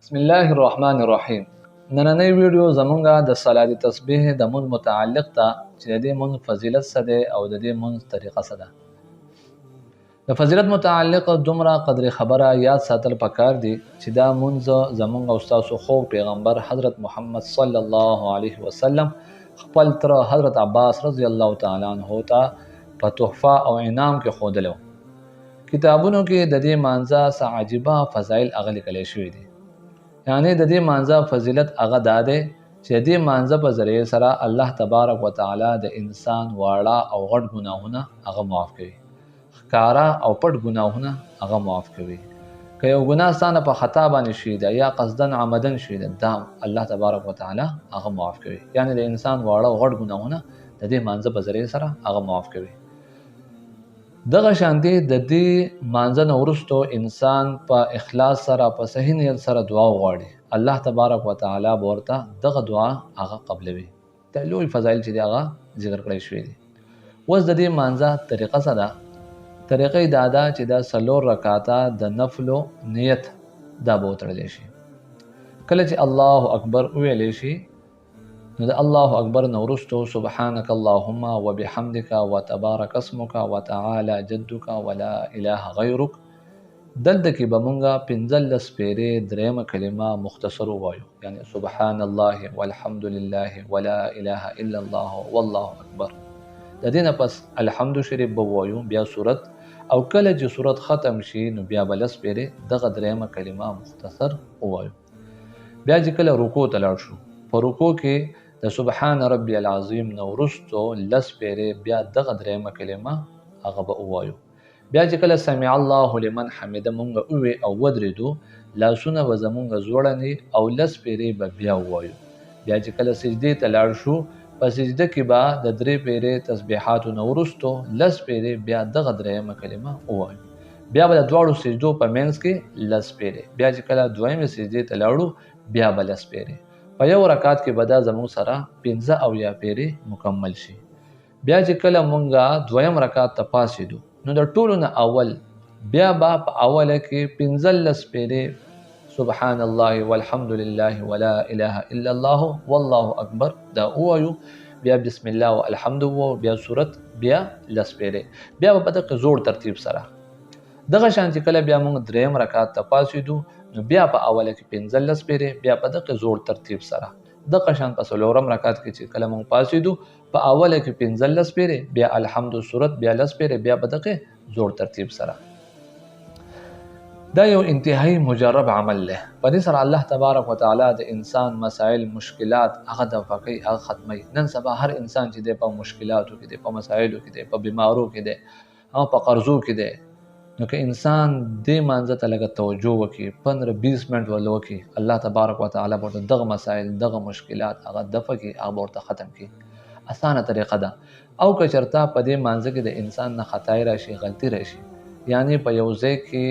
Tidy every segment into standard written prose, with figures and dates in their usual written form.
بسم الله الرحمن الرحیم. نننۍ ویډیو زمونږه د صلات تسبیح د مونږ متعلق ته چې د دې مونږ فضیلت څه دی او د دې مونږ طریقه څه ده. د فضیلت متعلق دومره قدر خبره یاد ساتل پکار دي چې دا مونږ زمونږ او تاسو خو پیغمبر حضرت محمد صلی الله علیه وسلم خپل تر حضرت عباس رضی الله تعالی عنہ ته په تحفه او انعام کې خودلو. کتابونو کې د دې مانځه څه عجیبه فضایل اغلي کلی شوي دي. یعنی د دې مانځه فضیلت هغه دا دی چې د دې مانځه په ذریعه سره الله تبارک وتعالی د انسان واړه او غټ ګناهونه هغه معاف کوي. ښکارا او پټ ګناهونه هغه معاف کوي. که یو ګناه ستانه په خطا باندې شوی دی یا قصدن عمدن شوی دی دا الله تبارک وتعالی هغه معاف کوي. یعنی د انسان واړه او غټ ګناهونه د دې مانځه په ذریعه سره هغه معاف کوي. دغه شانتي د دې مانځه نه وروسته انسان په اخلاص سره په صحیح نیت سره دعا وغواړي الله تبارک وتعالی ورته دغه دعا هغه قبلوي. د لوی فضایل چې هغه ذکر کړی شوی دي. اوس د دې مانځه طریقه څه ده؟ طریقې دا ده چې دا 4 رکعاته د نفلو نیت دا به وتړلی شي. کله چې الله اکبر وویلی شي نو د الله اکبر نه وروسته سبحانك اللهم وبحمدك وتبارك اسمك وتعالى جدك ولا اله غيرك دلته کې به مونږه 15 پیرې درېمه کلمه مختصر ووایو. یعنی سبحان الله والحمد لله ولا اله الا الله والله اکبر. د دې نه پس الحمد شریف به ووایو بیا صورت او کله چې صورت ختم شي نو بیا به 10 پیرې دغه درېمه کلمه مختصر ووایو. بیا چې کله رکوع ته لاړ شو په رکوع کې د سبحان ربي العظیم نو وروسته 10 پیرې بیا دغه درېمه کلمه هغه به ووایو. بیا چې کله سمع الله لمن حمده مونږ اوې او ودرېدو لاسونه به زمونږ زوړني او 10 پیرې به بیا ووایو. بیا چې کله سجدې ته لاړ شو په سجده کې به د 3 پیرې تسبیحاتو نو وروسته 10 پیرې بیا دغه درېمه کلمه ووایو. بیا به د دواړو سجدو په منځ کې 10 پیرې. بیا چې کله دویمه سجدې ته لاړو بیا به 10 پیرې. په یو رکعت کې به دا زموږ سره 15 او یا پیرې مکمل شي. بیا چې کله مونږه دویم رکعت ته پاسېدو نو د ټولو نه اول بیا به په اوله کې 15 پیرې سبحان الله والحمد لله ولا اله الا الله والله اکبر دا وایو. بیا بسم الله والحمد بیا صورت بیا 10 پیرې. بیا په دغه زوړ ترتیب سره دغه شان چې کله بیا مونږ دریم رکعت ته پاسېدو نو بیا په اوله کې 15 پیرې بیا په دغه زوړ ترتیب سره دغه شان په 4م رکعت کې چې کله مونږ پاسېدو په اوله کې 15 پیرې بیا الحمد صورت بیا 10 پیرې بیا په دغه زوړ ترتیب سره. دا یو انتهایی مجرب عمل له په دې سره الله تبارک وتعالی د انسان مسائل مشکلات هغه د فقې هغه ختمي. نن سبا هر انسان چې د په مشکلاتو کې د په مسایلو کې د په بیمارو کې د او په قرضو کې د نو که انسان دې مانځه ته لږه توجه وکړي 15-20 منټ ول وکړي الله تبارک وتعالی ورته دغه مسایل دغه مشکلات هغه دفع کړي هغه ورته ختم کړي. اسانه طریقه ده. او که چېرته په دې مانځه کې د انسان نه خطای راشي غلطي راشي یعنی په یو ځای کې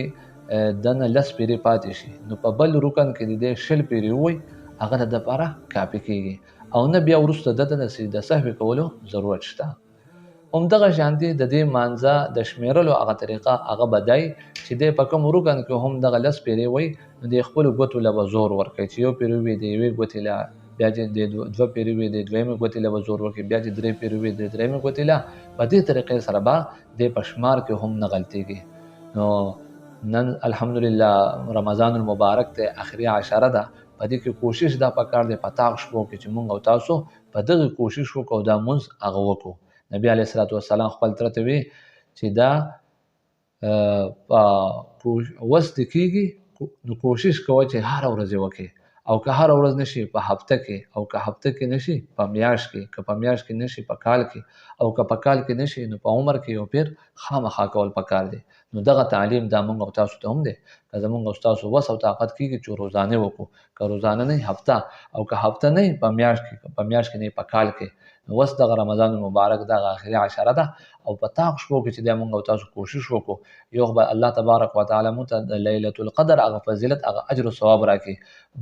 دنه 10 پیرې پاتې شي نو په بل رکن کې د 10 پیرې وي هغه د لپاره کافي کېږي او نه بیا وروسته د سجده سهو کولو ضرورت شته. همدغه شانتي د دې مانځه د شمیرلو هغه طریقه هغه بدای چې د په کوم رکن کې هم دغه 10 پیرې وي نو د خپل ګوتو له زور ورکړي چې یو پیرې وي د یوې ګوتې له بیا چې د 2 پیرې وي د دویمې ګوتې له زور ورکړي بیا چې 3 پیرې وي د درېمې ګوتې له په دې طریقې سره به د پشمار کې هم نه غلطيږي. نو نن الحمدلله رمضان المبارک ته اخري 10 ده. په دې کې کوشش دا پکار دی پتاغ شپو کې چې مونږ او تاسو په دغه کوشش وکړو دا مونږ هغه وکړو. نبی علیه الصلاۃ والسلام خپل ترته وی چې دا وست کېږي نو کوشش کوه چې هر ورځ وکړي او که هر ورځ نشي په هفته کې او که هفته کې نشي په میاشت کې که په میاشت کې نشي په کال کې او که په کال کې نشي نو په عمر کې یو پیر خامخا کول پکار دی. نو دغه تعلیم دا مونږ او تاسو ته هم دی که زمونږ او تاسو وس او طاقت کېږي چې روزانه وکړو. که روزانه نه هفته او که هفته نه په میاشت کې نه په کال کې نو وس دغه رمضان المبارک دغه اخري 10 ده او په تاغ شپو کې چې د مونږ او تاسو کوشش وکړو یو به الله تبارک وتعالی مونږ ته د ليله القدر هغه فضیلت هغه اجر او ثواب راکړي.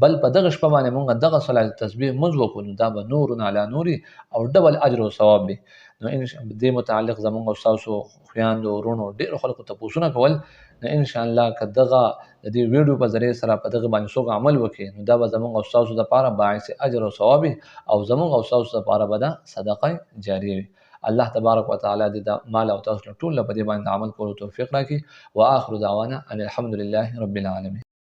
بل په دغه شپه باندې مونږ دغه صلات تسبیح مز وکړو دا به نور علی نور او ډبل اجر او ثواب وي. نو دې متعلق زمونږ او ستاسو خویندو ورونو ډېرو خلکو تپوسونه کول. نو ان شاء الله که دغه د دې ویډیو په ذریعه سره په دغه باندې څوک عمل وکړي نو دا به زمونږ او ستاسو دپاره باعث اجر او ثواب وي او زمونږ او ستاسو دپاره به دا صدقه جاریه وي. الله تبارک وتعالى دې د مال او تاسو ټول په دې باندې عمل کولو توفیق راکړي. واخر دعوانا ان الحمد لله رب العالمين.